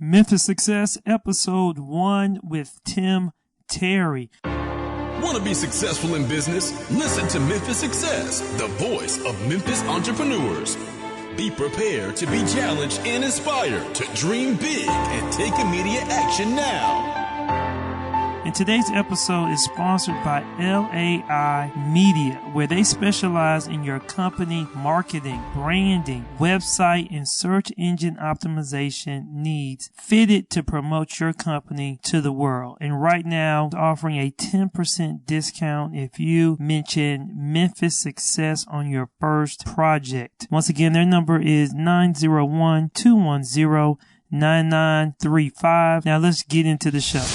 Memphis Success, Episode 1 with Tim Terry. Want to be successful in business? Listen to Memphis Success, the voice of Memphis entrepreneurs. Be prepared to be challenged and inspired to dream big and take immediate action now. And today's episode is sponsored by LAI Media, where they specialize in your company marketing, branding, website, and search engine optimization needs fitted to promote your company to the world. And right now, offering a 10% discount if you mention Memphis Success on your first project. Once again, their number is 901-210-9935. Now let's get into the show.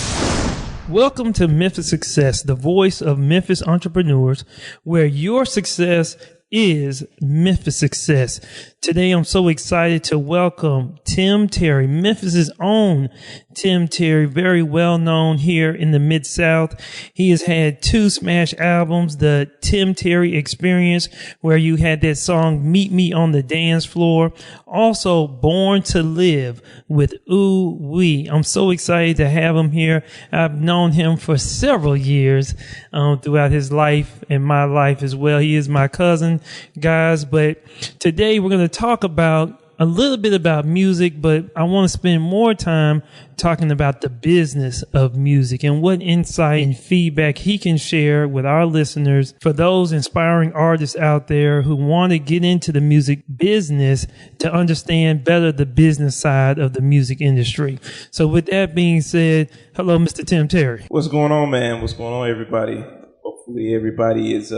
Welcome to Memphis Success, the voice of Memphis entrepreneurs, where your success is Memphis Success. Today, I'm so excited to welcome Tim Terry, Memphis's own Tim Terry, very well known here in the Mid-South. He has had 2 smash albums, the Tim Terry Experience, where you had that song, Meet Me on the Dance Floor. Also, Born to Live with Ooh Wee. I'm so excited to have him here. I've known him for several years throughout his life and my life as well. He is my cousin, guys, but today we're going to talk about a little bit about music, but I want to spend more time talking about the business of music and what insight and feedback he can share with our listeners for those inspiring artists out there who want to get into the music business to understand better the business side of the music industry. So with that being said, hello, Mr. Tim Terry. What's going on, man? What's going on, everybody? Hopefully everybody is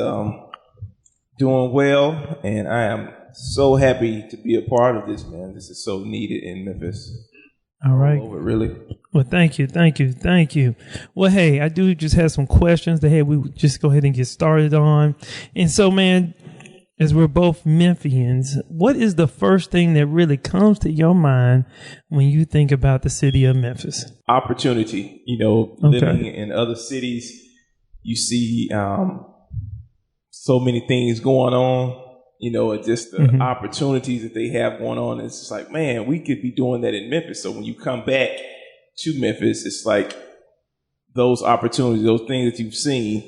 doing well, and I am so happy to be a part of this, man. This is so needed in Memphis. All right. All over, really. Well, thank you. Well, hey, I do just have some questions that, hey, we would just go ahead and get started on. And so, man, as we're both Memphians, what is the first thing that really comes to your mind when you think about the city of Memphis? Opportunity. Living in other cities, you see so many things going on. Just the opportunities that they have going on. It's just like, man, we could be doing that in Memphis. So when you come back to Memphis, it's like those opportunities, those things that you've seen,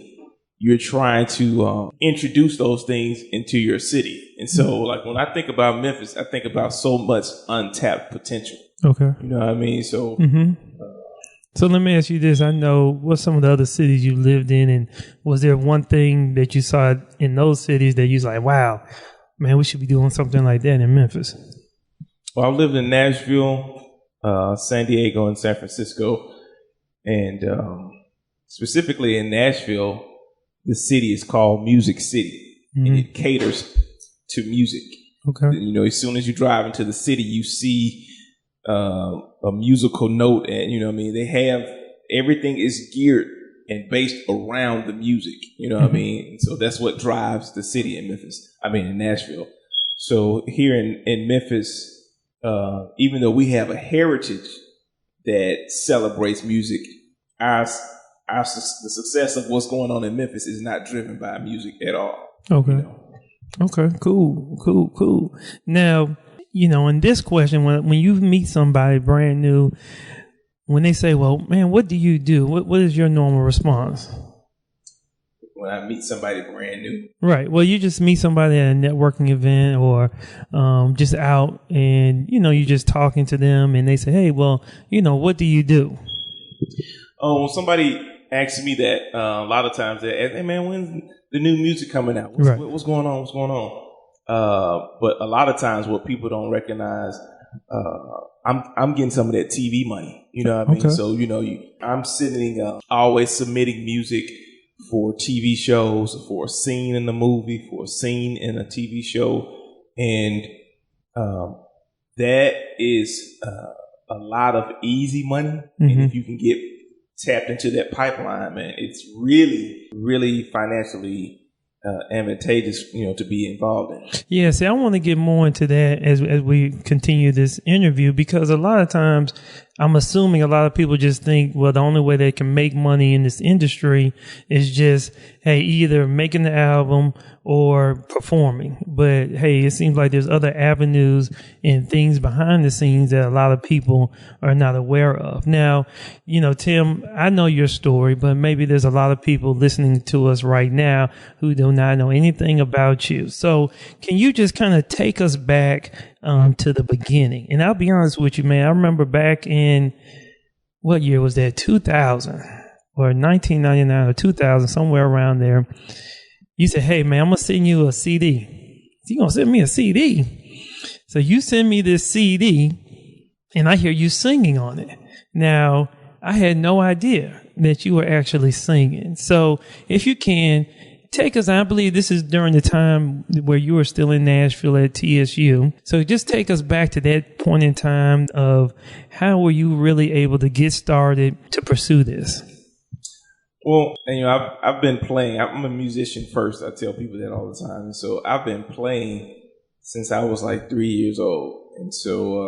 you're trying to introduce those things into your city. And so, like, when I think about Memphis, I think about so much untapped potential. Okay. You know what I mean? So, So let me ask you this. I know what some of the other cities you lived in, and was there one thing that you saw in those cities that you was like, wow, man, we should be doing something like that in Memphis? Well, I lived in Nashville, San Diego, and San Francisco. And specifically in Nashville, the city is called Music City, and it caters to music. Okay. As soon as you drive into the city, you see a musical note, and they have everything is geared and based around the music. What I mean? So that's what drives the city in in Nashville. So here in Memphis, even though we have a heritage that celebrates music, the success of what's going on in Memphis is not driven by music at all. Okay. Okay. Cool. Now, in this question, when you meet somebody brand new, when they say, well, man, what do you do? What is your normal response? When I meet somebody brand new? Right. Well, you just meet somebody at a networking event or just out and, you're just talking to them and they say, hey, well, what do you do? Oh, when somebody asks me that, a lot of times they ask, hey, man, when's the new music coming out? What's going on? But a lot of times what people don't recognize, I'm getting some of that TV money. You know what I mean? So, I'm sitting, always submitting music for TV shows, for a scene in the movie, for a scene in a TV show. And that is a lot of easy money. And if you can get tapped into that pipeline, man, it's really, really financially advantageous, to be involved in. Yeah, see, I want to get more into that as we continue this interview, because a lot of times I'm assuming a lot of people just think, well, the only way they can make money in this industry is just, hey, either making the album or performing. But hey, it seems like there's other avenues and things behind the scenes that a lot of people are not aware of. Now, Tim, I know your story, but maybe there's a lot of people listening to us right now who do not know anything about you. So can you just kind of take us back to the beginning? And I'll be honest with you, man, I remember back in, what year was that? 2000 or 1999 or 2000, somewhere around there. You said, hey, man, I'm going to send you a CD. You going to send me a CD? So you send me this CD, and I hear you singing on it. Now, I had no idea that you were actually singing. So if you can, take us, I believe this is during the time where you were still in Nashville at TSU. So just take us back to that point in time of how were you really able to get started to pursue this? Well, I've been playing. I'm a musician first. I tell people that all the time. And so I've been playing since I was like 3 years old. And so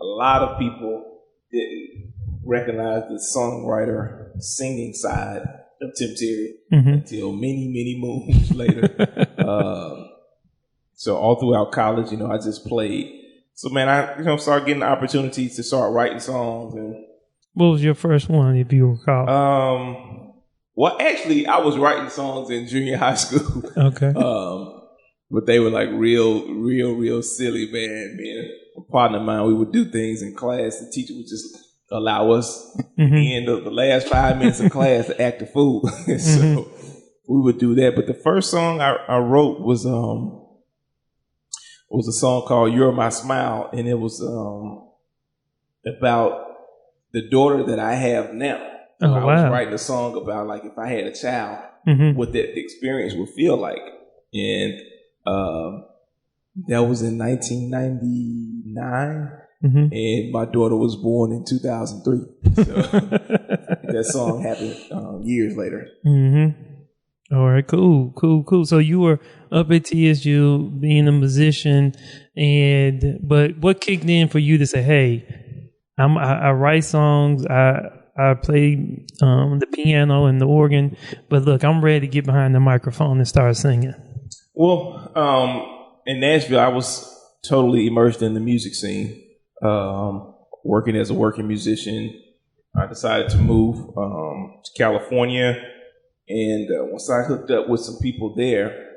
a lot of people didn't recognize the songwriter singing side of Tim Terry until many, many moons later. So all throughout college, I just played. So man, I started getting opportunities to start writing songs. And what was your first one, if you recall? Well, actually, I was writing songs in junior high school. Okay. But they were like real silly, man. Me and a partner of mine, we would do things in class. The teacher would just allow us at the end of the last 5 minutes of class to act a fool. So we would do that. But the first song I wrote was a song called "You're My Smile," and it was about the daughter that I have now. Oh, I wow. was writing a song about like if I had a child, what that experience would feel like. And that was in 1999. And my daughter was born in 2003. So that song happened years later. All right, cool. So you were up at TSU being a musician, but what kicked in for you to say, hey, I write songs, I play the piano and the organ, but look, I'm ready to get behind the microphone and start singing? Well, in Nashville, I was totally immersed in the music scene. Working as a working musician, I decided to move to California, and once I hooked up with some people there,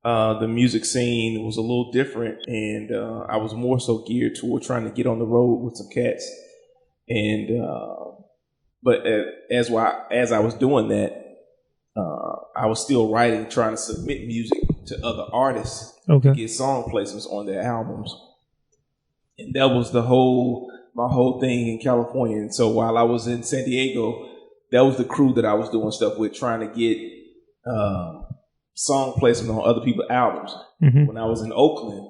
the music scene was a little different, and I was more so geared toward trying to get on the road with some cats. And but as I was doing that, I was still writing, trying to submit music to other artists to get song placements on their albums. And that was my whole thing in California. And so while I was in San Diego, that was the crew that I was doing stuff with, trying to get song placement on other people's albums. When I was in Oakland,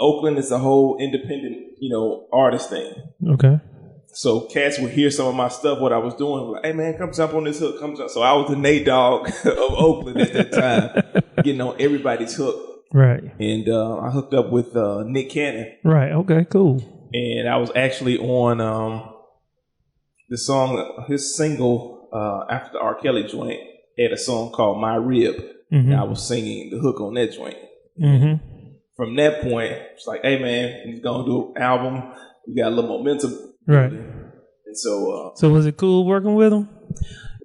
Oakland is a whole independent, artist thing. Okay. So cats would hear some of my stuff, what I was doing, like, hey man, come jump on this hook, come jump. So I was the Nate Dogg of Oakland at that time, getting on everybody's hook. Right. And I hooked up with Nick Cannon. Right. Okay, cool. And I was actually on the song, his single after the R. Kelly joint had a song called My Rib. And I was singing the hook on that joint. From that point, it's like, hey man, he's going to do an album. We got a little momentum. Right. And so was it cool working with him?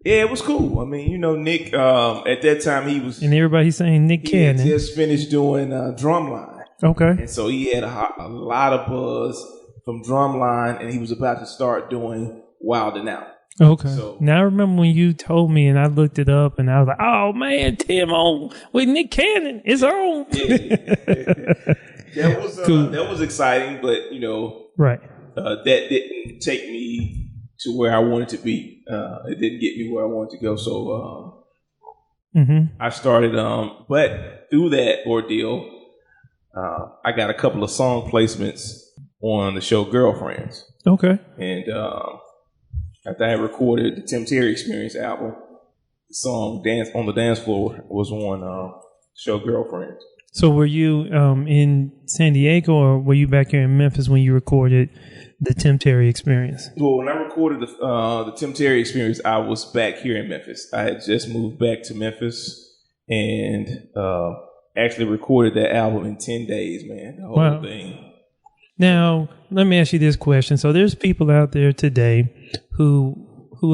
Yeah, it was cool. I mean, Nick, at that time he was... And everybody's saying Nick Cannon. He just finished doing Drumline. Okay. And so he had a lot of buzz from Drumline, and he was about to start doing Wild 'N Out. Okay. So, now I remember when you told me, and I looked it up, and I was like, "Oh man, Tim on with Nick Cannon is on." That was cool. That was exciting, but right. That didn't take me to where I wanted to be. It didn't get me where I wanted to go. So I started. But through that ordeal, I got a couple of song placements on the show Girlfriends. Okay. And after I recorded the Tim Terry Experience album, the song "Dance on the Dance Floor" was on show Girlfriends. So were you in San Diego, or were you back here in Memphis when you recorded the Tim Terry Experience? Well, when I recorded the Tim Terry Experience, I was back here in Memphis. I had just moved back to Memphis and actually recorded that album in 10 days, man. The whole thing. Now, let me ask you this question. So there's people out there today who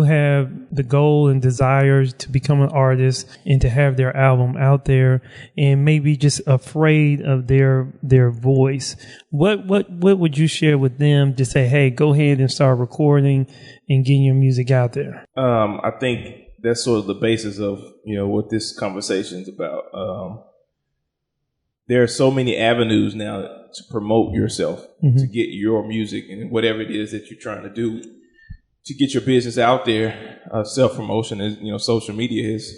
have the goal and desires to become an artist and to have their album out there, and maybe just afraid of their voice. What would you share with them to say, hey, go ahead and start recording and getting your music out there? I think that's sort of the basis of, what this conversation is about. There are so many avenues now to promote yourself, to get your music and whatever it is that you're trying to do, to get your business out there. Self-promotion is, social media has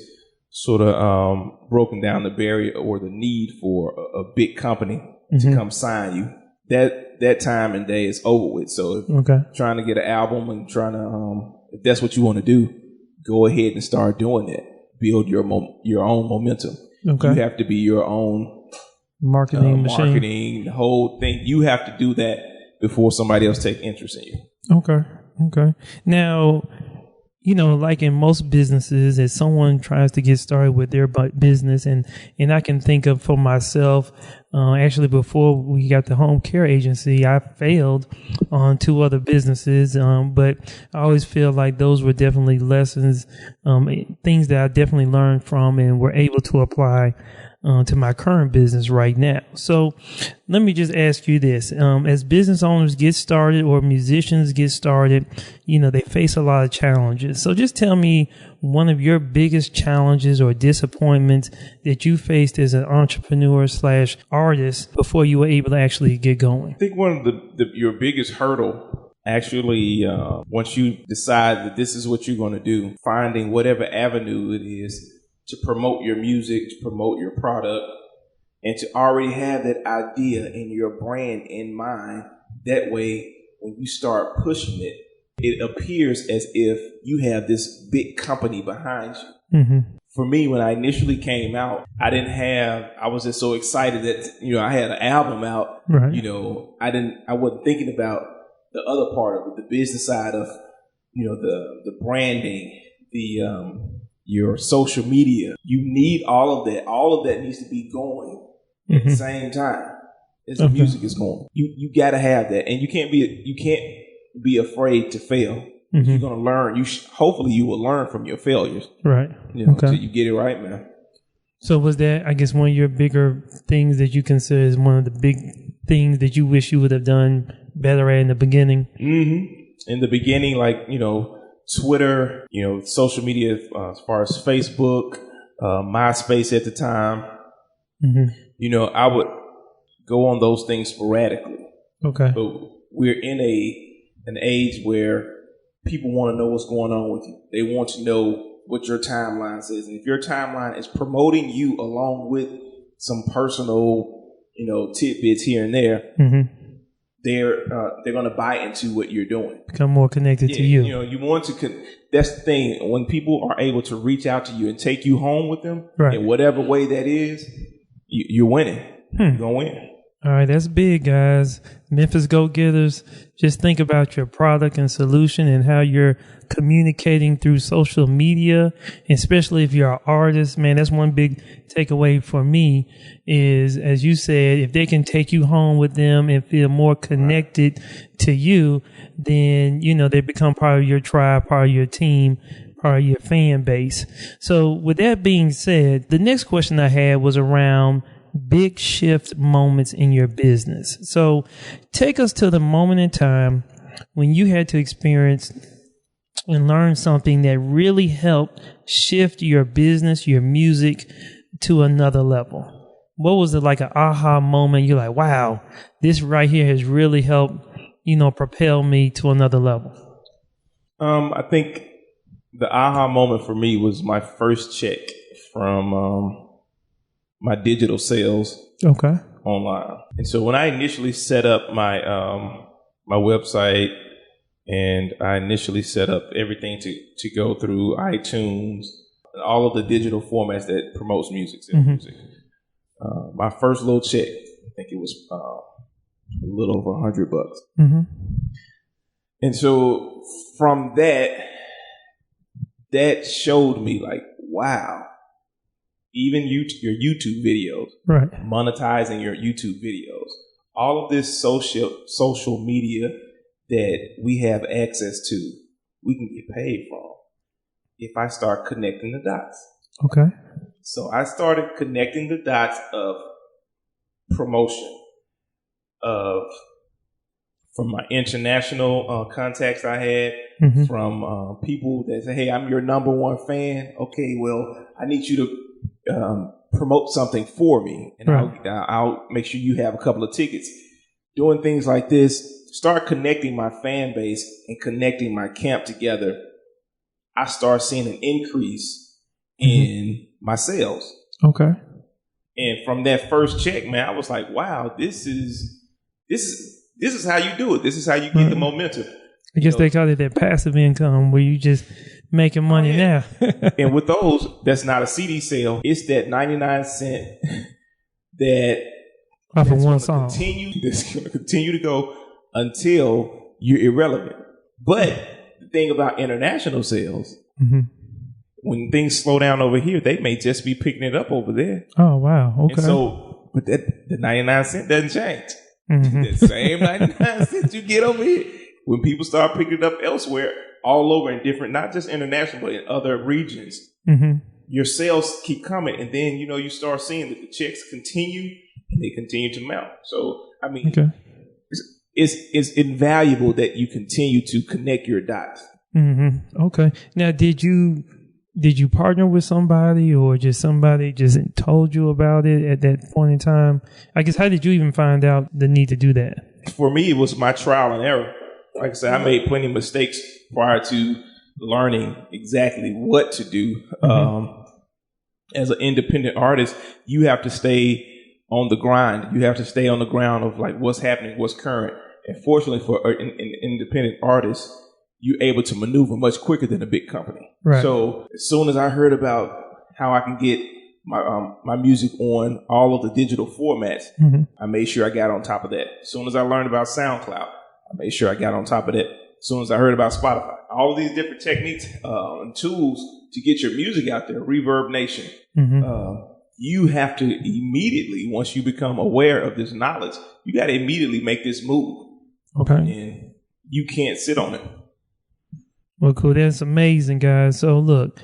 sort of broken down the barrier or the need for a big company to come sign you. That time and day is over with. So if trying to get an album and trying to, if that's what you want to do, go ahead and start doing that. Build your own momentum. You have to be your own marketing machine. Marketing, the whole thing. You have to do that before somebody else take interest in you. Okay. Now, like in most businesses, as someone tries to get started with their business, and I can think of for myself, actually before we got the home care agency, I failed on 2 other businesses, but I always feel like those were definitely lessons, things that I definitely learned from and were able to apply to my current business right now. So let me just ask you this. As business owners get started or musicians get started, they face a lot of challenges. So just tell me one of your biggest challenges or disappointments that you faced as an entrepreneur / artist before you were able to actually get going. I think one of your biggest hurdle, actually, once you decide that this is what you're going to do, finding whatever avenue it is to promote your music, to promote your product, and to already have that idea and your brand in mind. That way, when you start pushing it, it appears as if you have this big company behind you. For me, when I initially came out, I was just so excited that, I had an album out. Right. I wasn't thinking about the other part of it, the business side of, the branding, your social media. You need all of that. All of that needs to be going at the same time as the music is going. You got to have that, and you can't be afraid to fail. You're gonna learn. Hopefully you will learn from your failures. Right. Until you get it right, man. So was that, I guess, one of your bigger things that you consider is one of the big things that you wish you would have done better at in the beginning? In the beginning, like, Twitter, social media, as far as Facebook, MySpace at the time, I would go on those things sporadically. Okay. But we're in an age where people want to know what's going on with you. They want to know what your timeline says. And if your timeline is promoting you along with some personal, tidbits here and there, they're going to buy into what you're doing. Become more connected to you. You want to. That's the thing. When people are able to reach out to you and take you home with them, in whatever way that is, you're winning. You're gonna win. All right, that's big, guys. Memphis Go-Getters, just think about your product and solution and how you're communicating through social media, especially if you're an artist. Man, that's one big takeaway for me is, as you said, if they can take you home with them and feel more connected to you, then, they become part of your tribe, part of your team, part of your fan base. So with that being said, the next question I had was around big shift moments in your business. So take us to the moment in time when you had to experience and learn something that really helped shift your business, your music to another level. What was it, like an aha moment? You're like, wow, this right here has really helped, propel me to another level. I think the aha moment for me was my first check from, my digital sales online. And so when I initially set up my my website, and I initially set up everything to go through iTunes and all of the digital formats that promotes music, music. my first little check. I think it was a little over $100. Mm-hmm. And so from that showed me like, wow, even your YouTube videos, right, monetizing your YouTube videos, all of this social media that we have access to, we can get paid from if I start connecting the dots. Okay. So I started connecting the dots of promotion from my international contacts I had, mm-hmm. from people that say, hey, I'm your number one fan. Okay, well, I need you to promote something for me, and right. I'll make sure you have a couple of tickets. Doing things like this, start connecting my fan base and connecting my camp together. I start seeing an increase in my sales. Okay. And from that first check, man, I was like, wow, this is how you do it. This is how you get the momentum. I guess they call it that passive income where you just making money now. And with those, that's not a CD sale. It's that 99 cent that off of one song. That's going to continue to go until you're irrelevant. But the thing about international sales, mm-hmm. when things slow down over here, they may just be picking it up over there. Oh, wow. Okay. And so, but the 99 cent doesn't change. Mm-hmm. The same 99 cents you get over here. When people start picking it up elsewhere, all over in different, not just international, but in other regions, mm-hmm. your sales keep coming. And then, you start seeing that the checks continue and they continue to mount. So, I mean, okay. It's invaluable that you continue to connect your dots. Mm-hmm. Okay. Now, did you partner with somebody, or just somebody just told you about it at that point in time? I guess, how did you even find out the need to do that? For me, it was my trial and error. Like I said, I made plenty of mistakes prior to learning exactly what to do. Mm-hmm. As an independent artist, you have to stay on the grind. You have to stay on the ground of like what's happening, what's current. And fortunately for an independent artist, you're able to maneuver much quicker than a big company. Right. So as soon as I heard about how I can get my music on all of the digital formats, mm-hmm. I made sure I got on top of that. As soon as I learned about SoundCloud, I made sure I got on top of that. As soon as I heard about Spotify, all of these different techniques and tools to get your music out there, Reverb Nation, mm-hmm. You have to immediately, once you become aware of this knowledge, you got to immediately make this move. Okay. And you can't sit on it. Well, cool. That's amazing, guys. So look,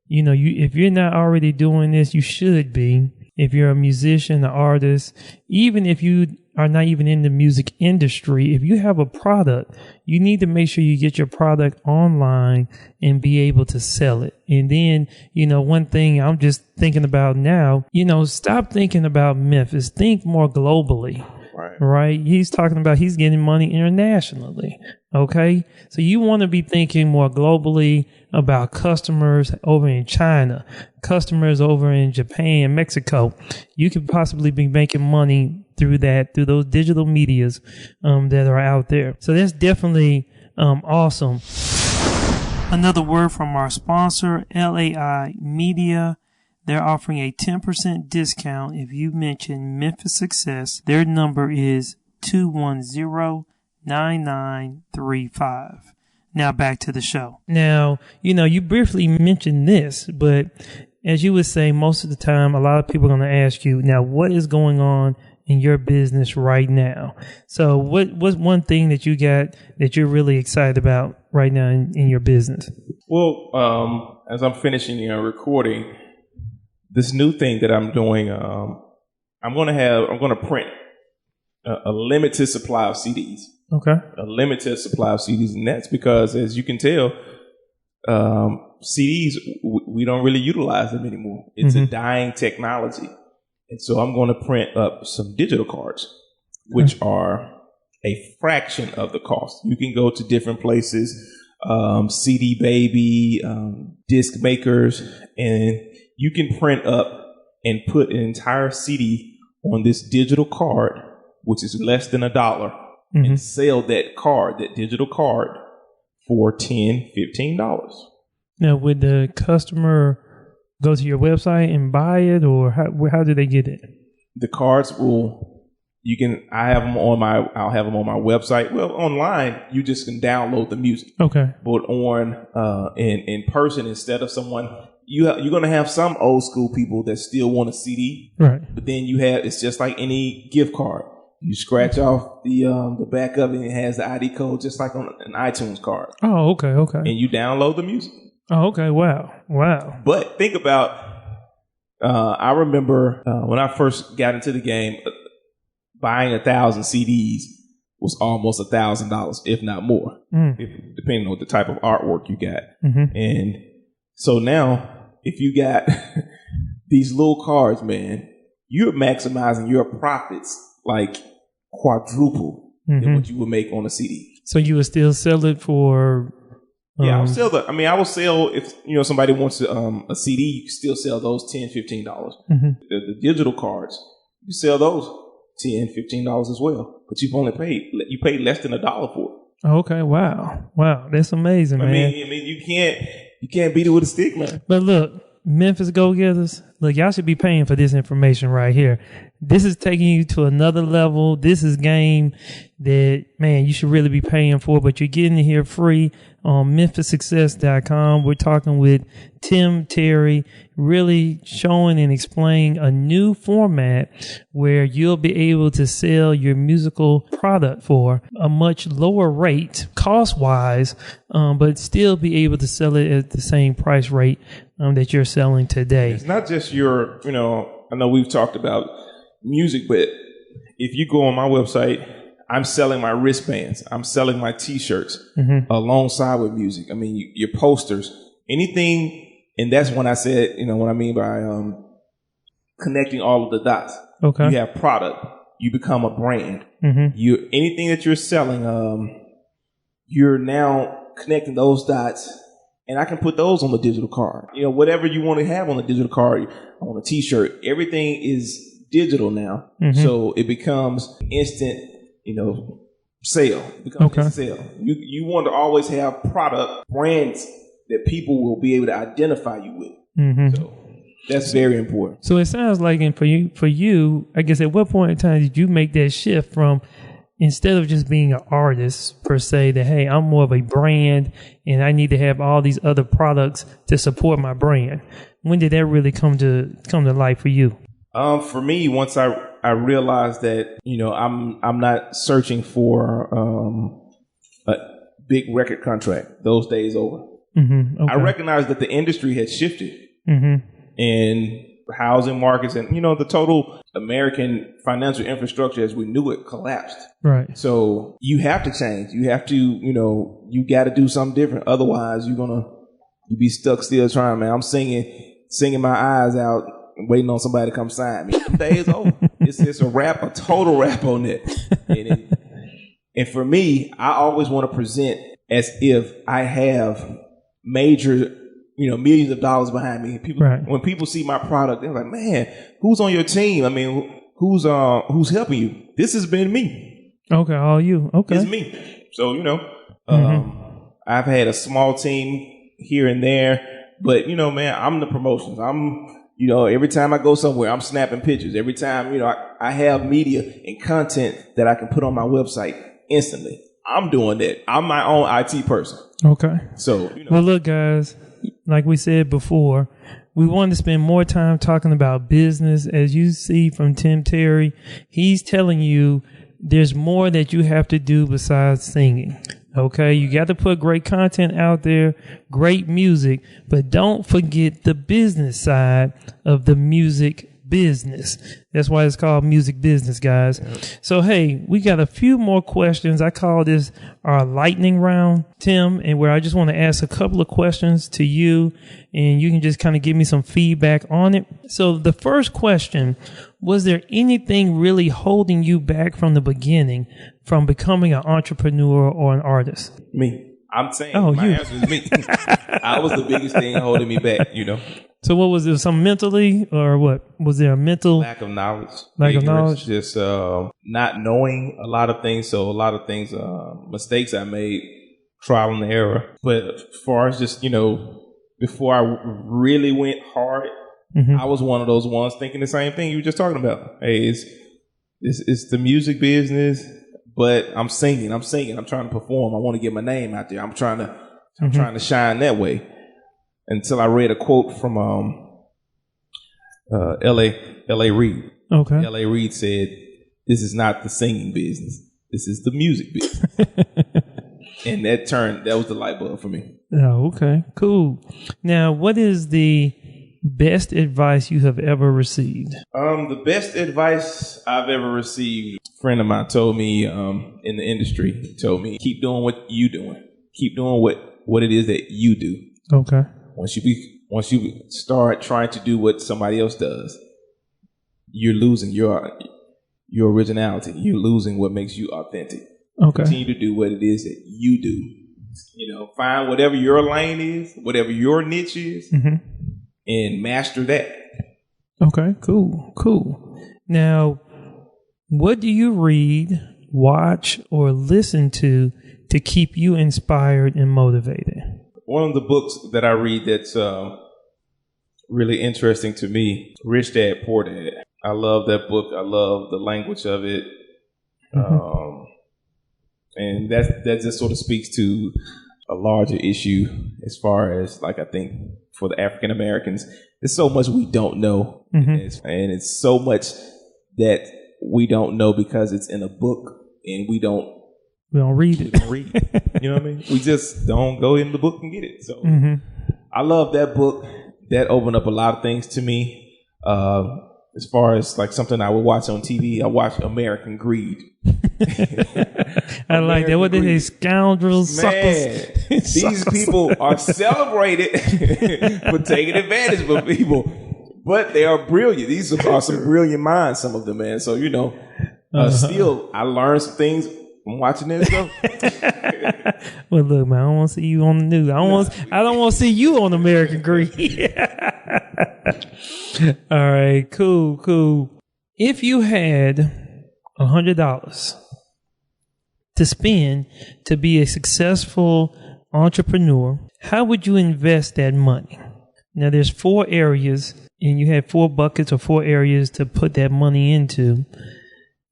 if you're not already doing this, you should be. If you're a musician, an artist, even if you are not even in the music industry, if you have a product, you need to make sure you get your product online and be able to sell it. And then, one thing I'm just thinking about now, stop thinking about Memphis. Think more globally. Right? He's talking about he's getting money internationally. Okay? So you want to be thinking more globally about customers over in China, customers over in Japan, Mexico. You could possibly be making money through those digital medias that are out there. So that's definitely awesome. Another word from our sponsor, LAI Media. They're offering a 10% discount if you mention Memphis Success. Their number is 210-9935. Now back to the show. Now, you briefly mentioned this, but as you would say, most of the time, a lot of people are going to ask you, now, what is going on in your business right now? So what's one thing that you got that you're really excited about right now in your business? Well, as I'm finishing recording, this new thing that I'm doing, I'm going to print a limited supply of CDs. Okay. A limited supply of CDs. And that's because, as you can tell, CDs, we don't really utilize them anymore. It's a dying technology. And so I'm going to print up some digital cards, which are a fraction of the cost. You can go to different places, CD Baby, disc makers, and you can print up and put an entire CD on this digital card, which is less than $1, and sell that digital card for $10, $15. Now, would the customer go to your website and buy it, or how do they get it? the cards I'll have them on my website. Well, online, you just can download the music. Okay. But in person, instead of someone, you're going to have some old school people that still want a CD. Right. But then it's just like any gift card. You scratch off the back of it and it has the ID code just like on an iTunes card. Oh, okay. And you download the music. Oh, okay. Wow. But think about, I remember when I first got into the game, buying 1,000 CDs was almost $1,000, if not more, depending on the type of artwork you got. Mm-hmm. And so now, if you got these little cards, man, you're maximizing your profits like quadruple than what you would make on a CD. So you would still sell it for? Yeah, I will sell if somebody wants a CD. You can still sell those $10, $15. Mm-hmm. The digital cards, you sell those $10, $15 as well. But you paid less than $1 for it. Okay, wow, that's amazing, man. I mean, you can't beat it with a stick, man. But look, Memphis Go-Getters, look, y'all should be paying for this information right here. This is taking you to another level. This is game that, man, you should really be paying for, but you're getting it here free on MemphisSuccess.com. We're talking with Tim Terry, really showing and explaining a new format where you'll be able to sell your musical product for a much lower rate, cost-wise, but still be able to sell it at the same price rate that you're selling today. It's not just I know we've talked about music, but if you go on my website, I'm selling my wristbands. I'm selling my T-shirts alongside with music. I mean, your posters, anything. And that's when I said, what I mean by connecting all of the dots. Okay. You have product. You become a brand. Mm-hmm. Anything that you're selling, you're now connecting those dots. And I can put those on the digital card. Whatever you want to have on the digital card, on a T-shirt, everything is digital now. Mm-hmm. So it becomes instant, sale. It becomes instant sale. You want to always have product brands that people will be able to identify you with. Mm-hmm. So that's very important. So it sounds like, and for you, I guess, at what point in time did you make that shift from, instead of just being an artist per se, that, hey, I'm more of a brand and I need to have all these other products to support my brand? When did that really come to life for you? For me, once I realized that, I'm not searching for a big record contract. Those days over. Mm-hmm. Okay. I recognized that the industry had shifted and housing markets and, the total American financial infrastructure as we knew it collapsed. Right. So you have to change. You have to, you got to do something different. Otherwise, you be stuck still trying, man. I'm singing my eyes out, waiting on somebody to come sign me. The day is over. It's a total wrap on it. And for me, I always want to present as if I have major, millions of dollars behind me. When people see my product, they're like, man, who's on your team? I mean, who's helping you? This has been me. Okay. All you. Okay. It's me. So, I've had a small team here and there, but man, I'm the promotions. Every time I go somewhere, I'm snapping pictures. Every time, I have media and content that I can put on my website instantly. I'm doing that. I'm my own IT person. Okay. So, Well, look, guys, like we said before, we wanted to spend more time talking about business. As you see from Tim Terry, he's telling you there's more that you have to do besides singing. Okay, you got to put great content out there, great music, but don't forget the business side of the music business. That's why it's called music business, guys. Yeah. So, hey, we got a few more questions. I call this our lightning round, Tim, and where I just want to ask a couple of questions to you, and you can just kind of give me some feedback on it. So the first question, was there anything really holding you back from the beginning from becoming an entrepreneur or an artist? Me. I'm saying my answer is me. I was the biggest thing holding me back, So what was it? Some mentally, or what? Was there a mental lack of knowledge? Just not knowing a lot of things. So a lot of things, mistakes I made, trial and error. But as far as just, before I really went hard I was one of those ones thinking the same thing you were just talking about. Hey, it's the music business, but I'm singing. I'm trying to perform. I want to get my name out there. I'm trying to shine that way. Until I read a quote from L.A. Reid. Okay. L.A. Reid said, "This is not the singing business. This is the music business." And that was the light bulb for me. Oh, okay. Cool. Now, what is the best advice you have ever received? The best advice I've ever received, a friend of mine told me in the industry, he told me, keep doing what you doing. Keep doing what it is that you do. Okay. Once you start trying to do what somebody else does, you're losing your originality. You're losing what makes you authentic. Okay. Continue to do what it is that you do. Find whatever your lane is, whatever your niche is, and master that. Okay, cool. Now, what do you read, watch, or listen to keep you inspired and motivated? One of the books that I read that's really interesting to me, Rich Dad, Poor Dad. I love that book. I love the language of it. And that just sort of speaks to a larger issue as far as, like, I think for the African Americans, there's so much we don't know. And it's so much that we don't know because it's in a book and we don't read it. You know what I mean? We just don't go in the book and get it. So I love that book. That opened up a lot of things to me. As far as like something I would watch on TV, I watch American Greed. I like that. What are they, scoundrels, suckers? These people are celebrated for taking advantage of people, but they are brilliant. These are some brilliant minds, some of them, man. So, still, I learned some things from watching this stuff. Well, look, man, I don't want to see you on the news. I don't want to see you on American Greed. All right, cool. If you had $100 to spend to be a successful entrepreneur, how would you invest that money? Now, there's 4 areas, and you have 4 buckets or 4 areas to put that money into.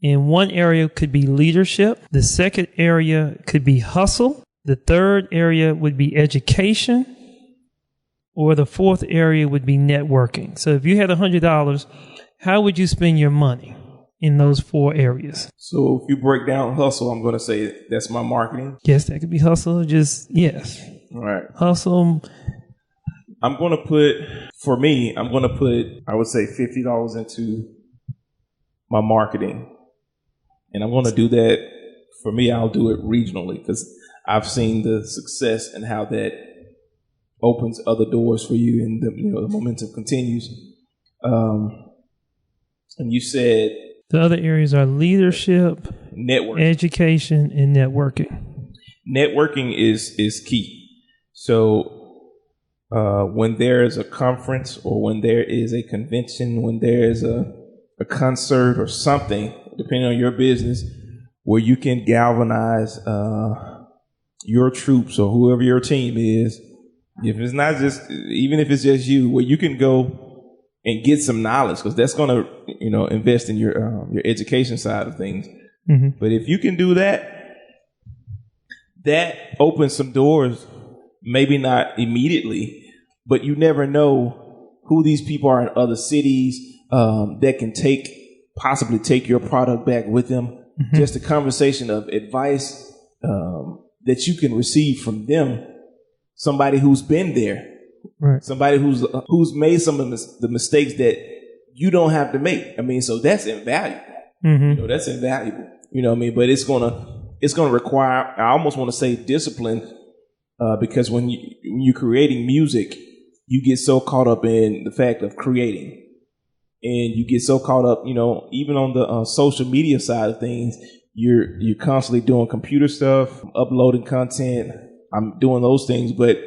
And one area could be leadership. The second area could be hustle. The third area would be education. Or the fourth area would be networking. So if you had $100, how would you spend your money in those 4 areas? So if you break down hustle, I'm going to say that's my marketing. Yes, that could be hustle. Yes. All right. Hustle. I'm going to put, I would say $50 into my marketing. And I'm going to do that. For me, I'll do it regionally because I've seen the success and how that opens other doors for you, and the momentum continues. And you said the other areas are leadership, networking, education, and networking. Networking is key. So when there is a conference or when there is a convention, when there is a concert or something, depending on your business, where you can galvanize your troops or whoever your team is, if it's not just, even if it's just you, where you can go and get some knowledge, because that's going to, invest in your education side of things. But if you can do that, that opens some doors, maybe not immediately, but you never know who these people are in other cities that can possibly take your product back with them. Just a conversation of advice that you can receive from them. Somebody who's been there, right? Somebody who's made some of the mistakes that you don't have to make. I mean, so that's invaluable. That's invaluable. You know what I mean? But it's gonna require, I almost want to say, discipline, because when you're creating music, you get so caught up in the fact of creating. And you get so caught up, even on the social media side of things, you're constantly doing computer stuff, uploading content. I'm doing those things, but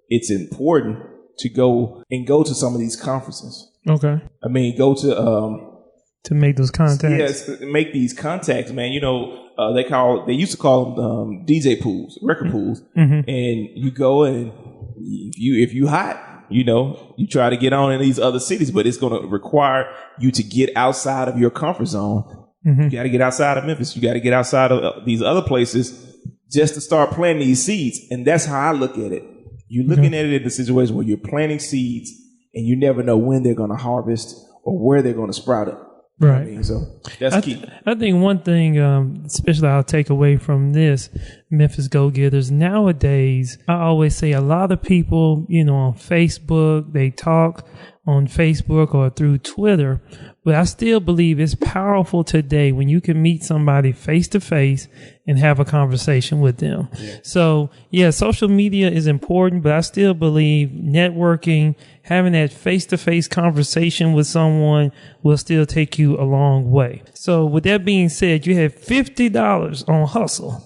it's important to go to some of these conferences. Okay. I mean, go to make those contacts. Yes, make these contacts, man. They used to call them DJ pools, record pools, and you go and if you hot, You know, you try to get on in these other cities, but it's going to require you to get outside of your comfort zone. You got to get outside of Memphis. You got to get outside of these other places just to start planting these seeds. And that's how I look at it. You're looking at it in the situation where you're planting seeds and you never know when they're going to harvest or where they're going to sprout up. Right. I mean, so that's key. I think one thing, especially I'll take away from this, Memphis Go-Getters, nowadays, I always say a lot of people, you know, on Facebook, they talk on Facebook or through Twitter, but I still believe it's powerful today when you can meet somebody face to face and have a conversation with them. Yeah. So, yeah, social media is important, but I still believe networking, having that face to face conversation with someone will still take you a long way. So with that being said, you have $50 on Hustle.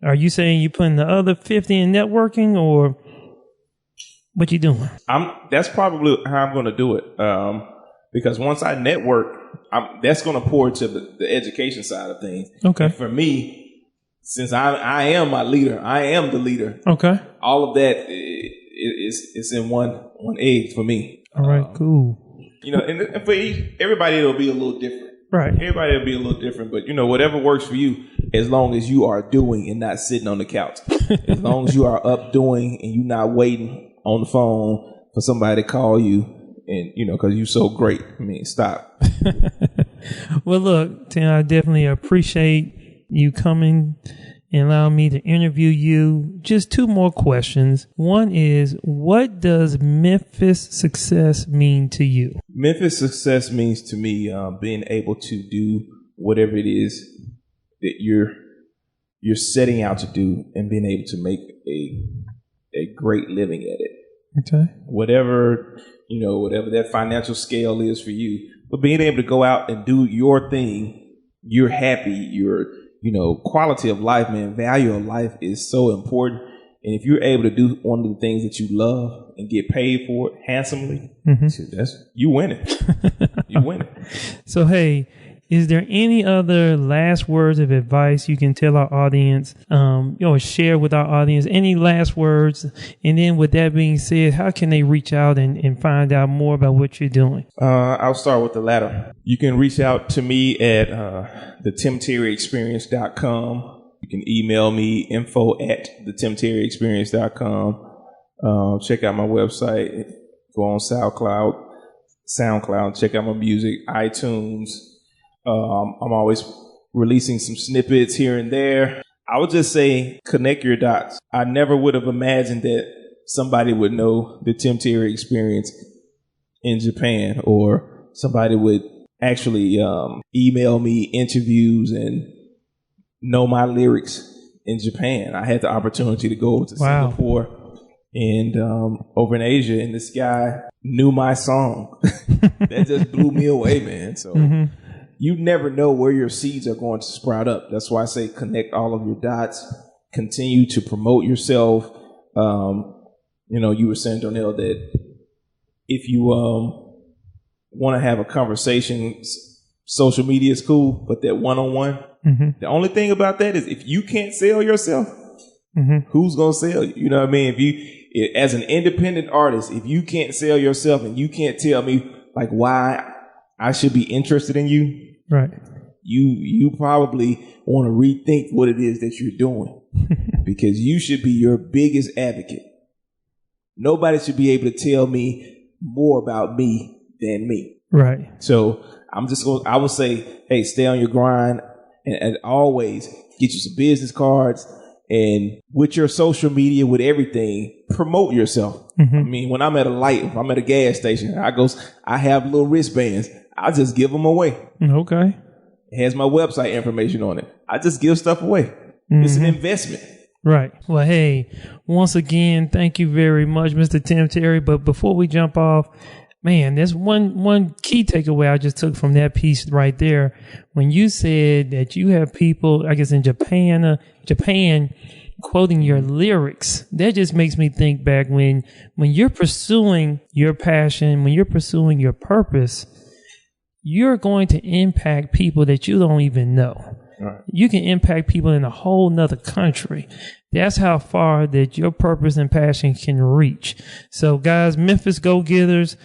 Are you saying you're putting the other 50 in networking, or what you doing? That's probably how I'm going to do it. Because once I network, that's going to pour to the education side of things. Okay. And for me, since I am my leader, I am the leader. Okay. All of that is in one egg for me. All right, cool. You know, and for everybody, it'll be a little different. Right. Everybody will be a little different, but you know, whatever works for you, as long as you are doing and not sitting on the couch. As long as you are up doing and you're not waiting on the phone for somebody to call you, and you know, because you're so great. I mean, stop. Well, look, Tim, I definitely appreciate you coming and allowing me to interview you. Just two more questions. One is, what does Memphis success mean to you? Memphis success means to me being able to do whatever it is that you're setting out to do and being able to make a great living at it. Okay. Whatever that financial scale is for you, but being able to go out and do your thing, you're happy, quality of life, man, value of life is so important. And if you're able to do one of the things that you love and get paid for it handsomely, you winning. You winning. So, hey, is there any other last words of advice you can tell our audience, share with our audience? Any last words? And then with that being said, how can they reach out and find out more about what you're doing? I'll start with the latter. You can reach out to me at thetimterryexperience.com. You can email me info@thetimterryexperience.com. Check out my website. Go on SoundCloud, check out my music, iTunes. I'm always releasing some snippets here and there. I would just say connect your dots. I never would have imagined that somebody would know the Tim Terry Experience in Japan, or somebody would actually email me interviews and know my lyrics in Japan. I had the opportunity to go to Singapore and over in Asia, and this guy knew my song. That just blew me away, man. So you never know where your seeds are going to sprout up. That's why I say connect all of your dots. Continue to promote yourself. You were saying, Donnell, that if you want to have a conversation, social media is cool, but that one-on-one, the only thing about that is if you can't sell yourself, who's going to sell you? You know what I mean? As an independent artist, if you can't sell yourself and you can't tell me like why I should be interested in you, right? You probably want to rethink what it is that you're doing, because you should be your biggest advocate. Nobody should be able to tell me more about me than me. Right. So I would say, hey, stay on your grind, and always get you some business cards, and with your social media, with everything, promote yourself. I mean, when I'm at a light, if I'm at a gas station, I have little wristbands. I just give them away. Okay. It has my website information on it. I just give stuff away. It's an investment. Right. Well, hey, once again, thank you very much, Mr. Tim Terry. But before we jump off, man, there's one key takeaway I just took from that piece right there. When you said that you have people, I guess in Japan, quoting your lyrics, that just makes me think back when you're pursuing your passion, when you're pursuing your purpose, you're going to impact people that you don't even know. you can impact people in a whole nother country. That's how far that your purpose and passion can reach. So guys, Memphis Go-Getters,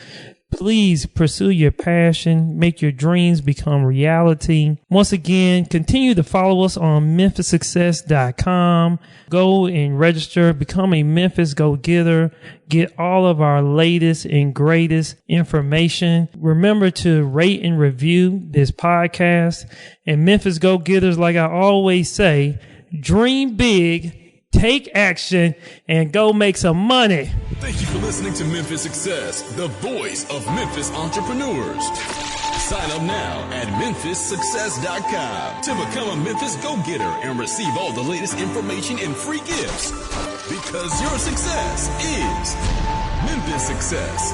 please pursue your passion, make your dreams become reality. Once again, continue to follow us on memphissuccess.com. Go and register, become a Memphis Go-Getter, get all of our latest and greatest information. Remember to rate and review this podcast. And Memphis Go-Getters, like I always say, dream big, take action, and go make some money. Thank you for listening to Memphis Success, the voice of Memphis entrepreneurs. Sign up now at memphissuccess.com to become a Memphis Go-Getter and receive all the latest information and free gifts. Because your success is Memphis Success.